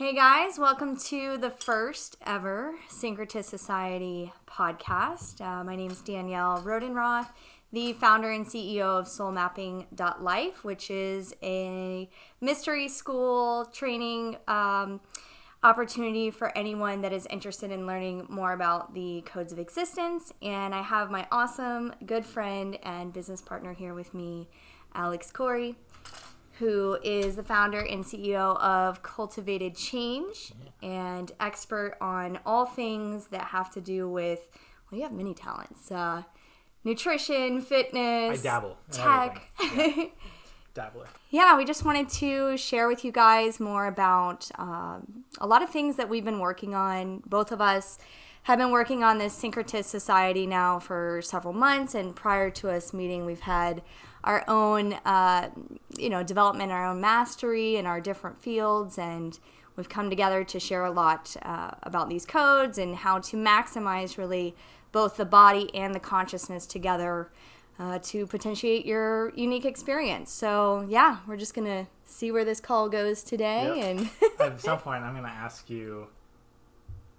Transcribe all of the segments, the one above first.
Hey guys, welcome to the first ever Syncretist Society podcast. My name is Danielle Rodenroth, the founder and CEO of soulmapping.life, which is a mystery school training opportunity for anyone that is interested in learning more about the codes of existence. And I have my awesome good friend and business partner here with me, Alex Corey, who is the founder and CEO of Cultivated Change and expert on all things that have to do with, well, you have many talents, nutrition, fitness, I dabble in tech. Yeah. Dabbler. Yeah, we just wanted to share with you guys more about a lot of things that we've been working on. Both of us have been working on this Syncretist Society now for several months, and prior to us meeting, we've had our own, development, our own mastery in our different fields, and we've come together to share a lot about these codes and how to maximize really both the body and the consciousness together to potentiate your unique experience. So yeah, we're just gonna see where this call goes today. Yep. And At some point, I'm going to ask you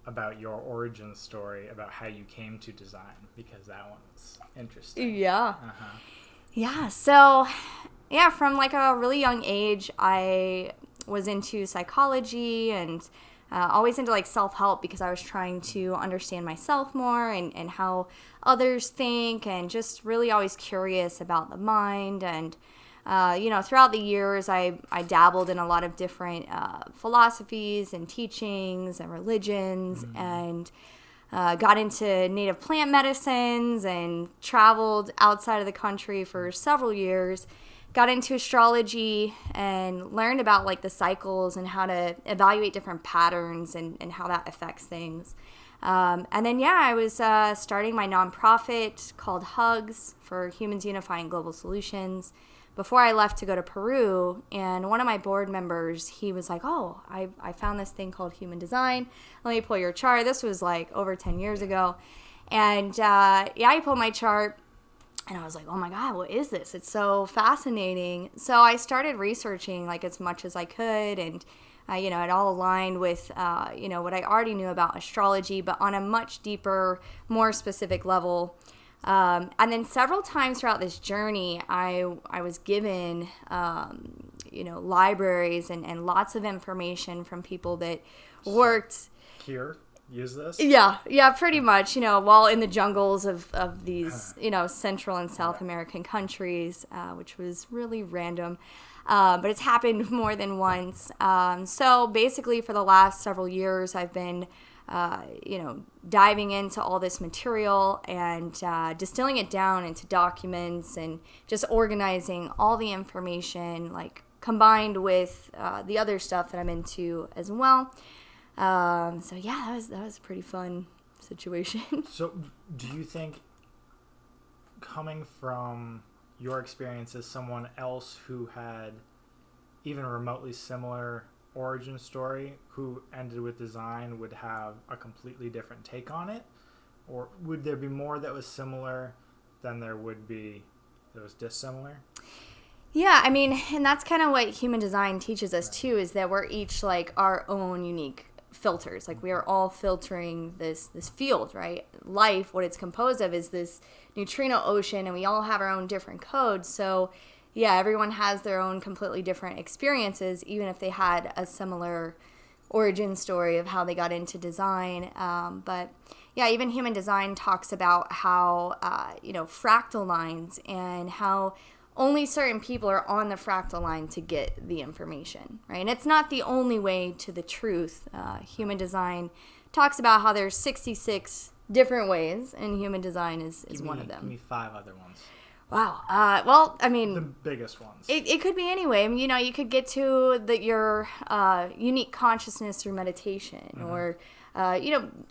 about your origin story, about how you came to design, because that one's interesting. yeah. Uh-huh. Yeah, so, from like a really young age, I was into psychology and always into like self-help because I was trying to understand myself more and how others think, and just really always curious about the mind. And, throughout the years, I dabbled in a lot of different philosophies and teachings and religions, and got into native plant medicines and traveled outside of the country for several years. Got into astrology and learned about like the cycles and how to evaluate different patterns and how that affects things. And then, I was starting my nonprofit called Hugs for Humans Unifying Global Solutions before I left to go to Peru. And one of my board members, he was like, oh, I found this thing called human design. Let me pull your chart. This was like over 10 years ago. And I pulled my chart. And I was like, oh my God, what is this? It's so fascinating. So I started researching like as much as I could, and it all aligned with what I already knew about astrology, but on a much deeper, more specific level. And then several times throughout this journey, I was given libraries and lots of information from people that worked Here, use this? Yeah, pretty much, while in the jungles of these, Central and South American countries, which was really random. But it's happened more than once. So basically for the last several years, I've been, diving into all this material and distilling it down into documents and just organizing all the information, like combined with the other stuff that I'm into as well. That was a pretty fun situation. So do you think, coming from your experience as someone else who had even remotely similar origin story, who ended with design, would have a completely different take on it? Or would there be more that was similar than there would be that was dissimilar? Yeah, I mean, and that's kind of what human design teaches us too, is that we're each like our own unique filters. Like we are all filtering this field, right? Life, what it's composed of, is this Neutrino Ocean, and we all have our own different codes. So everyone has their own completely different experiences, even if they had a similar origin story of how they got into design. But even human design talks about how fractal lines, and how only certain people are on the fractal line to get the information, right? And it's not the only way to the truth. Human design talks about how there's 66 different ways, and human design is one of them. Give me 5 other ones. Wow. The biggest ones. It could be any way. I mean, you could get to your unique consciousness through meditation, or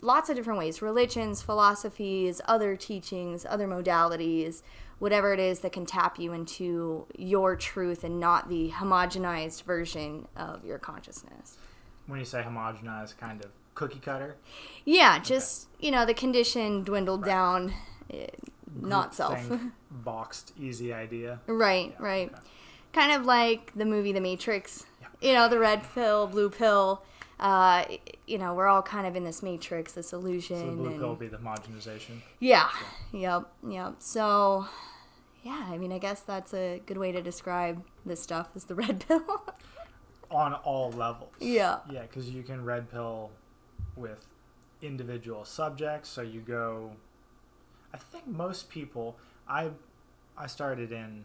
lots of different ways. Religions, philosophies, other teachings, other modalities, whatever it is that can tap you into your truth and not the homogenized version of your consciousness. When you say homogenized, kind of cookie cutter? Yeah, just, the condition dwindled down, not self. Think, boxed, easy idea. Right. Okay. Kind of like the movie The Matrix. Yeah. The red pill, blue pill. we're all kind of in this matrix, this illusion. So the blue pill will be the homogenization. Yeah. So. Yep. So, yeah, I mean, I guess that's a good way to describe this stuff is the red pill. On all levels. Yeah. Yeah, because you can red pill with individual subjects. So you go, I think most people, I started in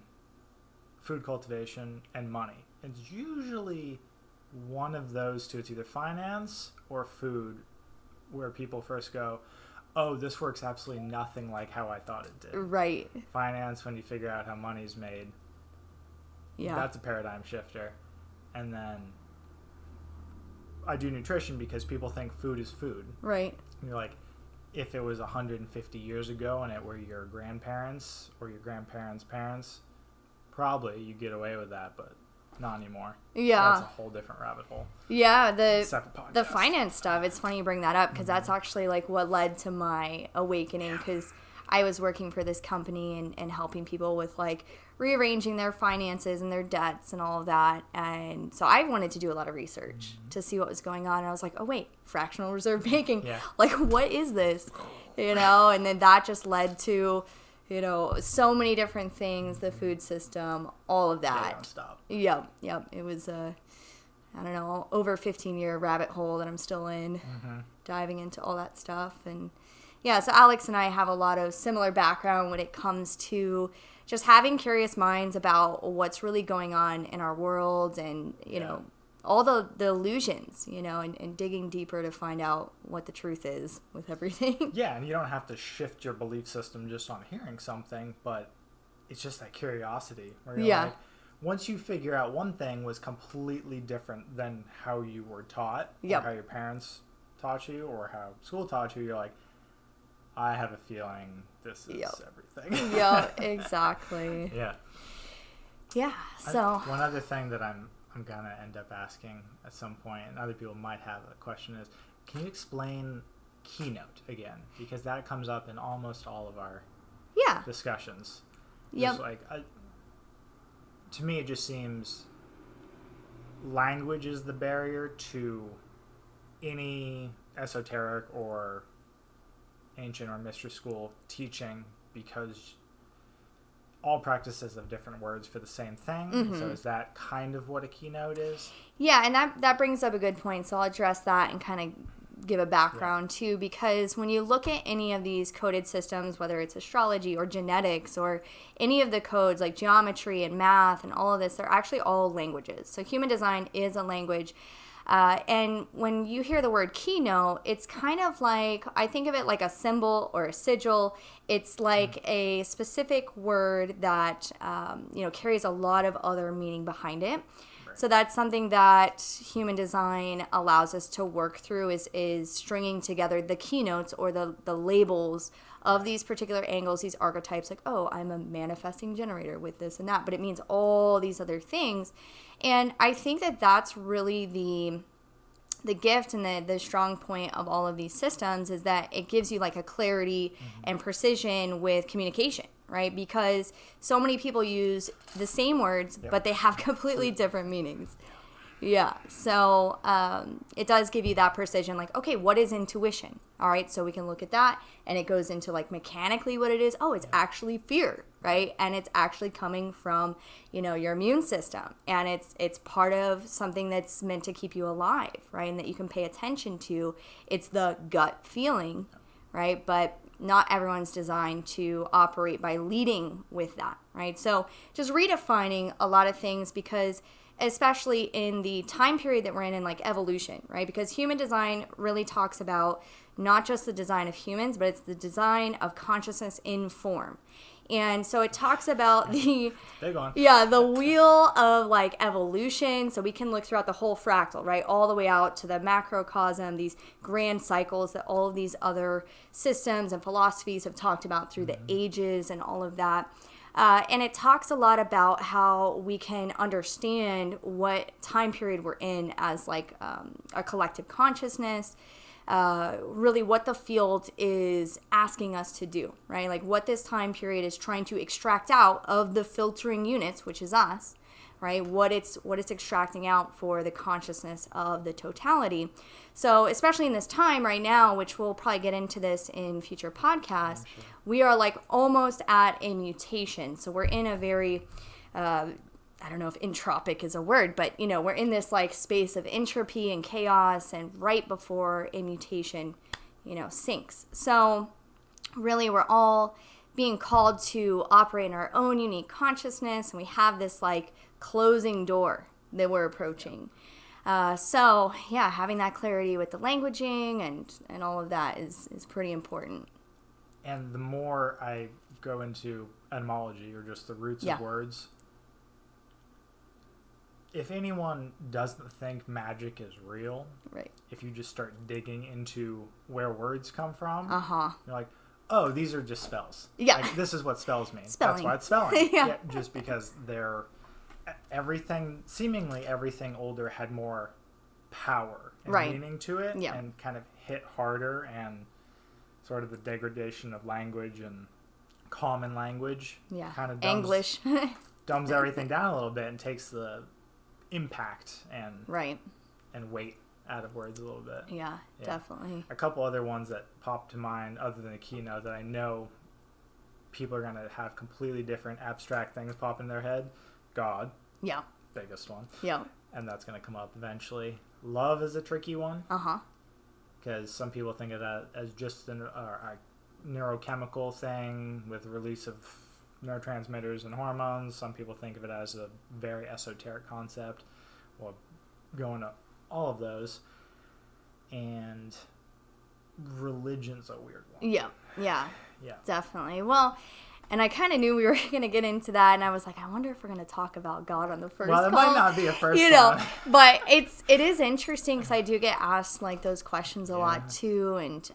food cultivation and money. It's usually one of those two. It's either finance or food where people first go, oh, this works absolutely nothing like how I thought it did. Right. Finance, when you figure out how money's made, that's a paradigm shifter. And then I do nutrition because people think food is food. Right. And you're like, if it was 150 years ago and it were your grandparents or your grandparents' parents, probably you get away with that, but not anymore. Yeah. That's a whole different rabbit hole. Yeah, Separate podcast. the finance stuff, it's funny you bring that up because that's actually like what led to my awakening because I was working for this company and helping people with like rearranging their finances and their debts and all of that. And so I wanted to do a lot of research to see what was going on. And I was like, oh, wait, fractional reserve banking. Yeah. Like, what is this? And then that just led to, so many different things, the food system, all of that. Yeah, don't stop. Yep. It was over 15-year rabbit hole that I'm still in, diving into all that stuff. And yeah, so Alex and I have a lot of similar background when it comes to just having curious minds about what's really going on in our world and, all the illusions, and digging deeper to find out what the truth is with everything. Yeah, and you don't have to shift your belief system just on hearing something, but it's just that curiosity where you're like, once you figure out one thing was completely different than how you were taught, or how your parents taught you, or how school taught you, you're like, I have a feeling this is everything. Yeah, exactly. Yeah, so... one other thing that I'm going to end up asking at some point, and other people might have a question is, can you explain keynote again? Because that comes up in almost all of our discussions. Yep. To me, it just seems language is the barrier to any esoteric or ancient or mystery school teaching because all practices have different words for the same thing. So is that kind of what a keynote is? Yeah, and that brings up a good point. So I'll address that and kind of give a background too, because when you look at any of these coded systems, whether it's astrology or genetics or any of the codes like geometry and math and all of this, they're actually all languages. So human design is a language. And when you hear the word keynote, it's kind of like, I think of it like a symbol or a sigil. It's like a specific word that, carries a lot of other meaning behind it. Right. So that's something that human design allows us to work through is stringing together the keynotes or the labels of these particular angles, these archetypes, like, oh, I'm a manifesting generator with this and that, but it means all these other things. And I think that that's really the gift and the strong point of all of these systems is that it gives you like a clarity and precision with communication, right? Because so many people use the same words, but they have completely different meanings. Yeah, so it does give you that precision, like, okay, what is intuition? All right, so we can look at that, and it goes into, like, mechanically what it is. Oh, it's actually fear, right? And it's actually coming from, your immune system, and it's part of something that's meant to keep you alive, right, and that you can pay attention to. It's the gut feeling, right, but not everyone's designed to operate by leading with that, right? So just redefining a lot of things because especially in the time period that we're in like evolution, right? Because human design really talks about not just the design of humans, but it's the design of consciousness in form. And so it talks about the wheel of like evolution. So we can look throughout the whole fractal, right? All the way out to the macrocosm, these grand cycles that all of these other systems and philosophies have talked about through the ages and all of that. And it talks a lot about how we can understand what time period we're in as like a collective consciousness, really what the field is asking us to do, right? Like what this time period is trying to extract out of the filtering units, which is us, right? What it's extracting out for the consciousness of the totality. So especially in this time right now, which we'll probably get into this in future podcasts, we are like almost at a mutation. So we're in a very, I don't know if entropic is a word, but we're in this like space of entropy and chaos, and right before a mutation, sinks. So really we're all being called to operate in our own unique consciousness, and we have this like closing door that we're approaching. So yeah, having that clarity with the languaging and all of that is pretty important. And the more I go into etymology, or just the roots of words, if anyone doesn't think magic is real, right? If you just start digging into where words come from, you're like, oh, these are just spells. Yeah. Like, this is what spells mean. Spelling. That's why it's spelling. Yeah. Just because seemingly everything older had more power and meaning to it, and kind of hit harder, and sort of the degradation of language and common language kind of English dumbs everything down a little bit and takes the impact and weight out of words a little bit. Yeah, definitely. A couple other ones that pop to mind other than the keynote that I know people are going to have completely different abstract things pop in their head. God. Yeah. Biggest one. Yeah. And that's going to come up eventually. Love is a tricky one. Because some people think of that as just a neurochemical thing with release of neurotransmitters and hormones. Some people think of it as a very esoteric concept. We'll go into all of those. And religion's a weird one. Yeah, definitely. Well, and I kind of knew we were going to get into that, and I was like, I wonder if we're going to talk about God on the first call. Well, it might not be a first one. But it is interesting because I do get asked like those questions a lot too, and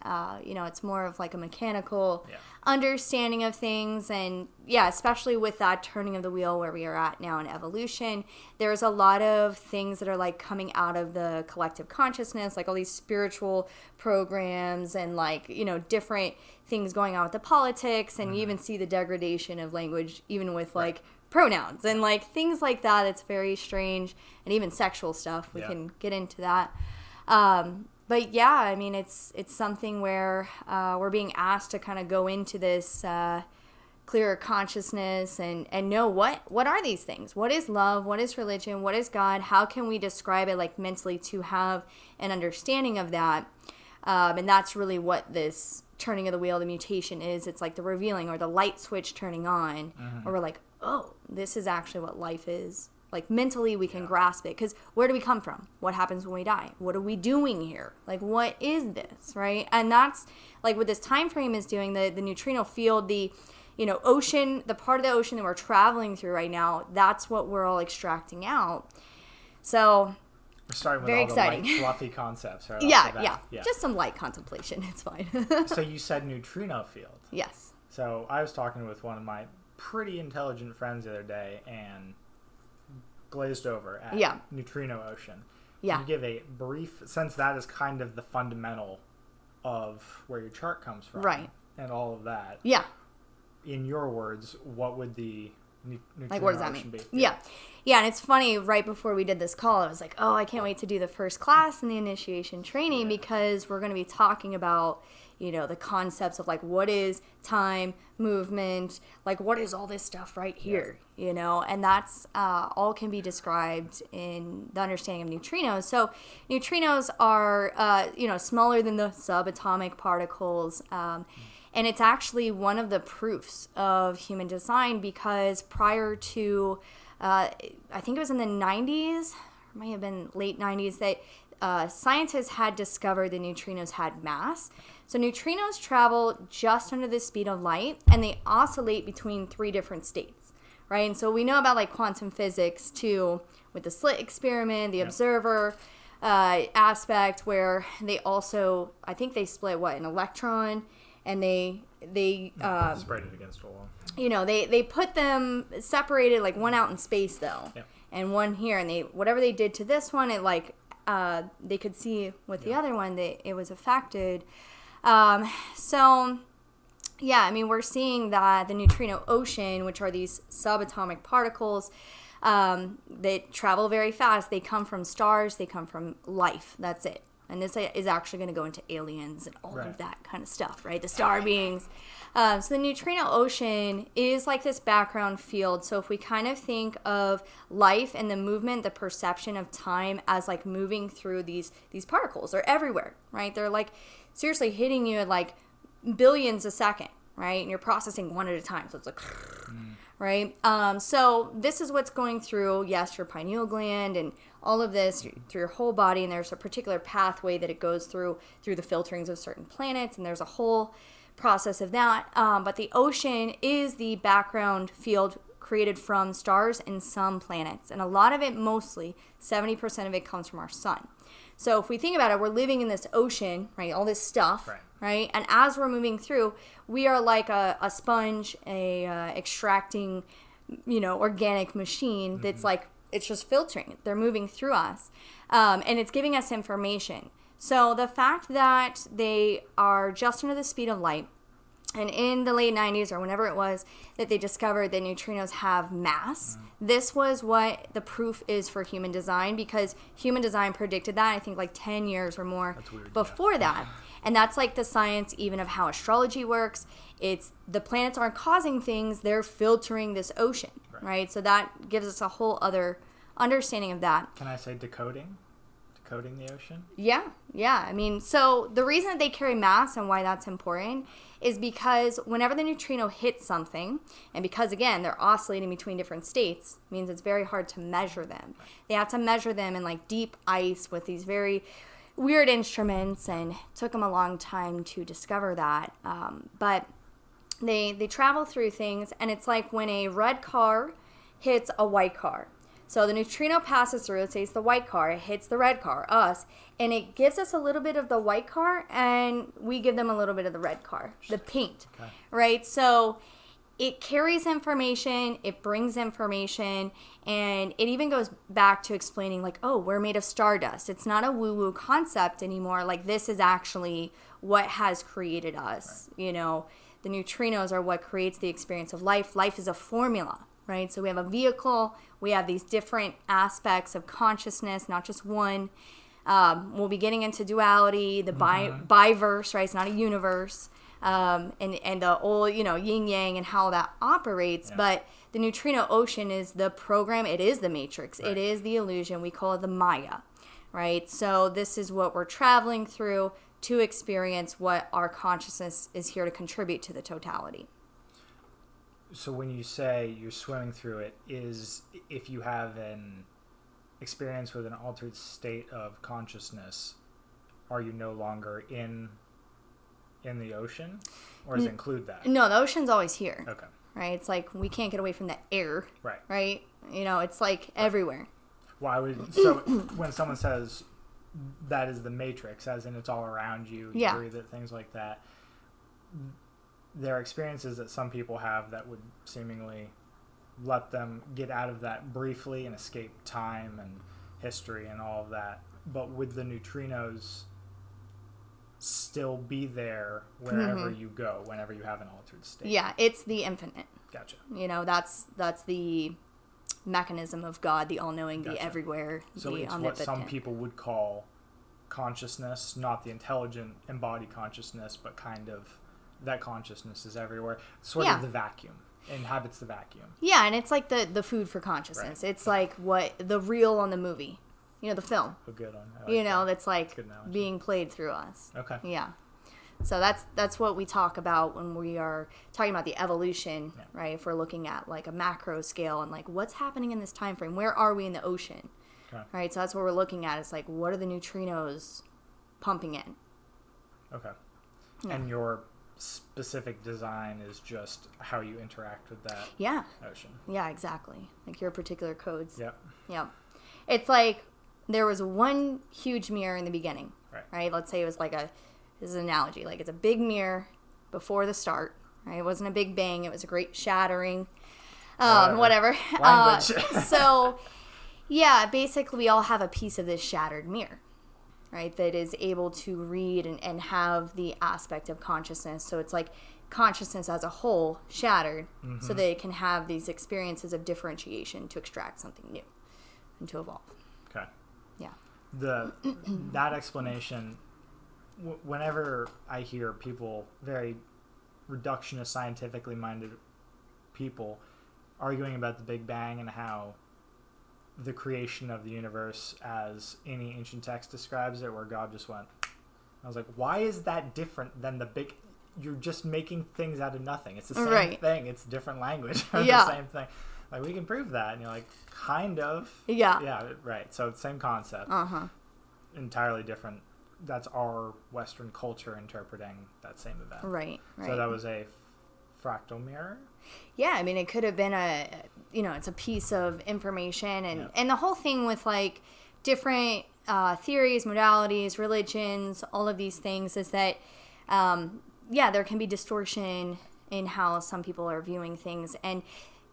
it's more of like a mechanical understanding of things, and especially with that turning of the wheel where we are at now in evolution, there's a lot of things that are like coming out of the collective consciousness, like all these spiritual programs and like different things going on with the politics, and you even see the degradation of language even with like pronouns and like things like that. It's very strange, and even sexual stuff. We can get into that. But yeah, I mean, it's something where we're being asked to kind of go into this clearer consciousness and know what are these things? What is love? What is religion? What is God? How can we describe it like mentally to have an understanding of that? And that's really what this turning of the wheel, the mutation is. It's like the revealing or the light switch turning on, or we're like, oh, this is actually what life is. Like mentally we can grasp it, because where do we come from? What happens when we die? What are we doing here? Like, what is this, right? And that's like what this time frame is doing. The neutrino field, the ocean, the part of the ocean that we're traveling through right now, that's what we're all extracting out. So we're starting with very all exciting. The light, fluffy concepts, right? Yeah. Just some light contemplation. It's fine. So you said neutrino field. Yes. So I was talking with one of my pretty intelligent friends the other day, and glazed over at Neutrino Ocean. Can you give a brief, since that is kind of the fundamental of where your chart comes from, right, and all of that. In your words, what would the Neutrino like, what does that Ocean mean? be? Yeah, and it's funny, right before we did this call, I was like, oh, I can't wait to do the first class in the initiation training, because we're going to be talking about, the concepts of like, what is time, movement, like what is all this stuff right here, and that's all can be described in the understanding of neutrinos. So neutrinos are, smaller than the subatomic particles, and it's actually one of the proofs of human design, because prior to, I think it was in the 90s, or might have been late 90s, that scientists had discovered that neutrinos had mass. So neutrinos travel just under the speed of light, and they oscillate between 3 different states, right? And so we know about like quantum physics too, with the slit experiment, the observer aspect, where they also, I think they split an electron, and they spread it against a wall. They put them separated, like one out in space though, and one here, and whatever they did to this one, it like they could see with the other one that it was affected. So yeah, I mean, we're seeing that the Neutrino Ocean, which are these subatomic particles, They travel very fast. They come from stars. They come from life. That's it. And this is actually going to go into aliens and all of that kind of stuff, right? The star beings. So the Neutrino Ocean is like this background field. So if we kind of think of life and the movement, the perception of time as like moving through these particles, they're everywhere, right? They're like seriously hitting you at like billions a second, right? And you're processing one at a time. So it's like, right? So this is what's going through, yes, your pineal gland and all of this through your whole body. And there's a particular pathway that it goes through the filterings of certain planets. And there's a whole process of that. But the ocean is the background field created from stars and some planets. And a lot of it, mostly 70% of it comes from our sun. So if we think about it, we're living in this ocean, right? All this stuff, right? And as we're moving through, we are like a sponge, extracting, organic machine that's like, it's just filtering. They're moving through us. And it's giving us information. So the fact that they are just under the speed of light, and in the late 90s or whenever it was that they discovered that neutrinos have mass, this was what the proof is for human design, because human design predicted that, I think, like 10 years or more before that. And that's like the science even of how astrology works. It's the planets aren't causing things, they're filtering this ocean, right? So that gives us a whole other understanding of that. Can I say decoding? Decoding the ocean? Yeah. I mean, so the reason that they carry mass and why that's important is because whenever the neutrino hits something, and because, again, they're oscillating between different states, means it's very hard to measure them. They have to measure them in, like, deep ice with these very weird instruments, and it took them a long time to discover that. But they travel through things, and it's like when a red car hits a white car. So the neutrino passes through, let's say it's the white car, it hits the red car, us, and it gives us a little bit of the white car, and we give them a little bit of the red car, the paint, right? So it carries information, it brings information, and it even goes back to explaining like, oh, we're made of stardust. It's not a woo-woo concept anymore. Like, this is actually what has created us. The neutrinos are what creates the experience of life. Life is a formula. Right? So we have a vehicle, we have these different aspects of consciousness, not just one. We'll be getting into duality, the biverse, right? It's not a universe. And the old, yin yang and how that operates. Yeah. But the Neutrino Ocean is the program, it is the matrix, it is the illusion, we call it the Maya, right? So this is what we're traveling through to experience what our consciousness is here to contribute to the totality. So when you say you're swimming through it, is if you have an experience with an altered state of consciousness, are you no longer in the oceon? Or does it include that? No, the ocean's always here. Okay. Right? It's like we can't get away from the air. Right. Right? It's like everywhere. So when someone says that is the matrix, as in it's all around you, you breathe it, things like that, there are experiences that some people have that would seemingly let them get out of that briefly and escape time and history and all of that. But would the neutrinos still be there wherever you go, whenever you have an altered state? Yeah, it's the infinite. Gotcha. That's the mechanism of God, the all-knowing, the everywhere, so the it's omnipotent. what some people would call consciousness, not the intelligent embodied consciousness, but kind of that consciousness is everywhere. Sort of the vacuum. Inhabits the vacuum. Yeah, and it's like the food for consciousness. Right. It's like what the reel on the movie. The film. A good one. That's like being played through us. Okay. Yeah. So that's what we talk about when we are talking about the evolution, right? If we're looking at like a macro scale and like what's happening in this time frame, where are we in the ocean? Okay. Right? So that's what we're looking at. It's like, what are the neutrinos pumping in? Okay. Yeah. And your specific design is just how you interact with that ocean. Yeah, exactly. Like your particular codes. Yep. It's like there was one huge mirror in the beginning, right? Let's say it was like this is an analogy, like it's a big mirror before the start, right? It wasn't a big bang, it was a great shattering, whatever. So, basically we all have a piece of this shattered mirror, right? That is able to read and have the aspect of consciousness. So it's like consciousness as a whole shattered so they can have these experiences of differentiation to extract something new and to evolve. Okay. Yeah. That explanation, whenever I hear people, very reductionist, scientifically minded people, arguing about the Big Bang and how the creation of the universe, as any ancient text describes it, where God just went, I was like, why is that different than the big... You're just making things out of nothing. It's the same thing. It's different language. The same thing. Like, we can prove that. And you're like, kind of. Yeah. Yeah, right. So, same concept. Entirely different. That's our Western culture interpreting that same event. Right. So that was a fractal mirror? Yeah, I mean, it could have been it's a piece of information. And the whole thing with, like, different theories, modalities, religions, all of these things is that... there can be distortion in how some people are viewing things. And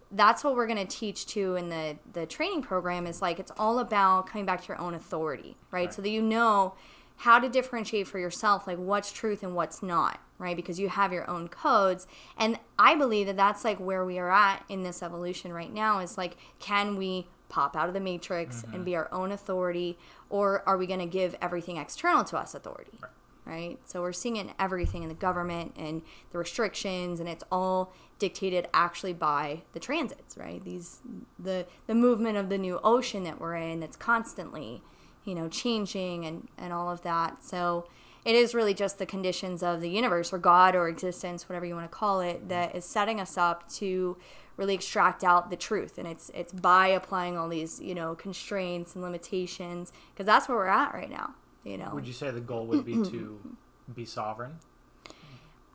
that's what we're going to teach too in the training program is like, it's all about coming back to your own authority, right? So that you know how to differentiate for yourself, like what's truth and what's not, right? Because you have your own codes. And I believe that that's like where we are at in this evolution right now is like, can we pop out of the matrix and be our own authority, or are we going to give everything external to us authority? Right? So we're seeing it in everything in the government and the restrictions, and it's all dictated actually by the transits, right? The movement of the new ocean that we're in that's constantly, changing and all of that. So it is really just the conditions of the universe or God or existence, whatever you want to call it, that is setting us up to really extract out the truth. And it's by applying all these, constraints and limitations, because that's where we're at right now. Would you say the goal would be to be sovereign?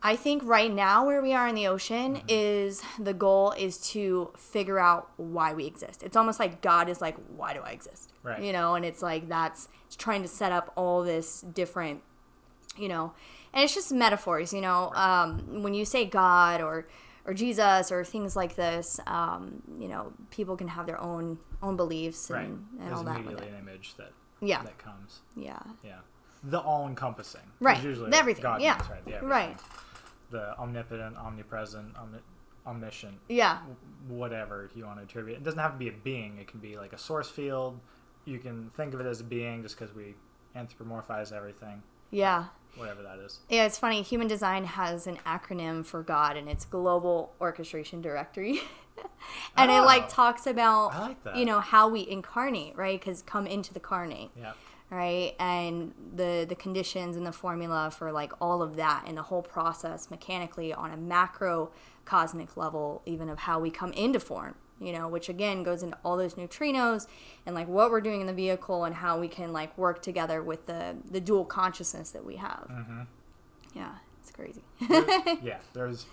I think right now where we are in the ocean is the goal is to figure out why we exist. It's almost like God is like, why do I exist? Right. And it's like it's trying to set up all this different, and it's just metaphors, when you say God or Jesus or things like this, people can have their own beliefs and all that. There's immediately an image that comes. Yeah. The all-encompassing. Right. Usually everything. God means, right? The everything. Right. The omnipotent, omnipresent, omniscient. Yeah. Whatever you want to attribute. It doesn't have to be a being. It can be like a source field. You can think of it as a being just because we anthropomorphize everything. Yeah. Whatever that is. Yeah, it's funny. Human design has an acronym for God, and it's Global Orchestration Directory. And it talks about, I like that. how we incarnate, right? Because come into the carnate. Yeah. Right? And the conditions and the formula for like all of that and the whole process mechanically on a macro cosmic level, even of how we come into form, which again goes into all those neutrinos and like what we're doing in the vehicle and how we can like work together with the dual consciousness that we have. Yeah, it's crazy. There's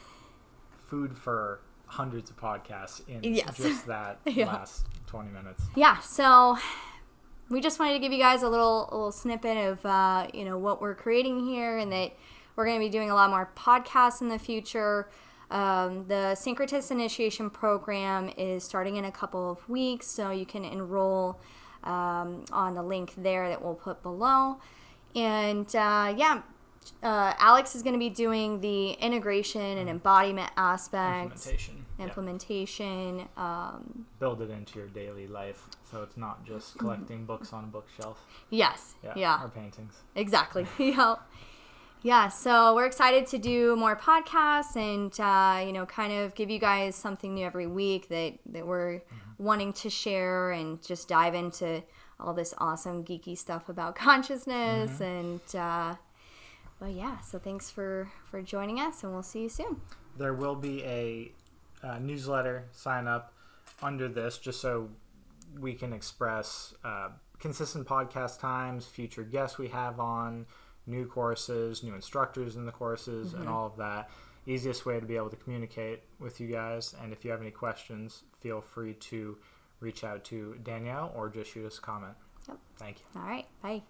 food for hundreds of podcasts in just that last 20 minutes. Yeah, so we just wanted to give you guys a little snippet of what we're creating here, and that we're going to be doing a lot more podcasts in the future. The Syncretist initiation program is starting in a couple of weeks, so you can enroll on the link there that we'll put below. And Alex is going to be doing the integration and embodiment aspects. Implementation. Build it into your daily life, so it's not just collecting books on a bookshelf. Yes. Yeah. Or paintings. Exactly. Yeah. So we're excited to do more podcasts and kind of give you guys something new every week that we're wanting to share and just dive into all this awesome geeky stuff about consciousness and. But yeah, so thanks for joining us, and we'll see you soon. There will be a newsletter sign up under this, just so we can express consistent podcast times, future guests we have on, new courses, new instructors in the courses, and all of that. Easiest way to be able to communicate with you guys. And if you have any questions, feel free to reach out to Danielle or just shoot us a comment. Yep. Thank you. All right. Bye.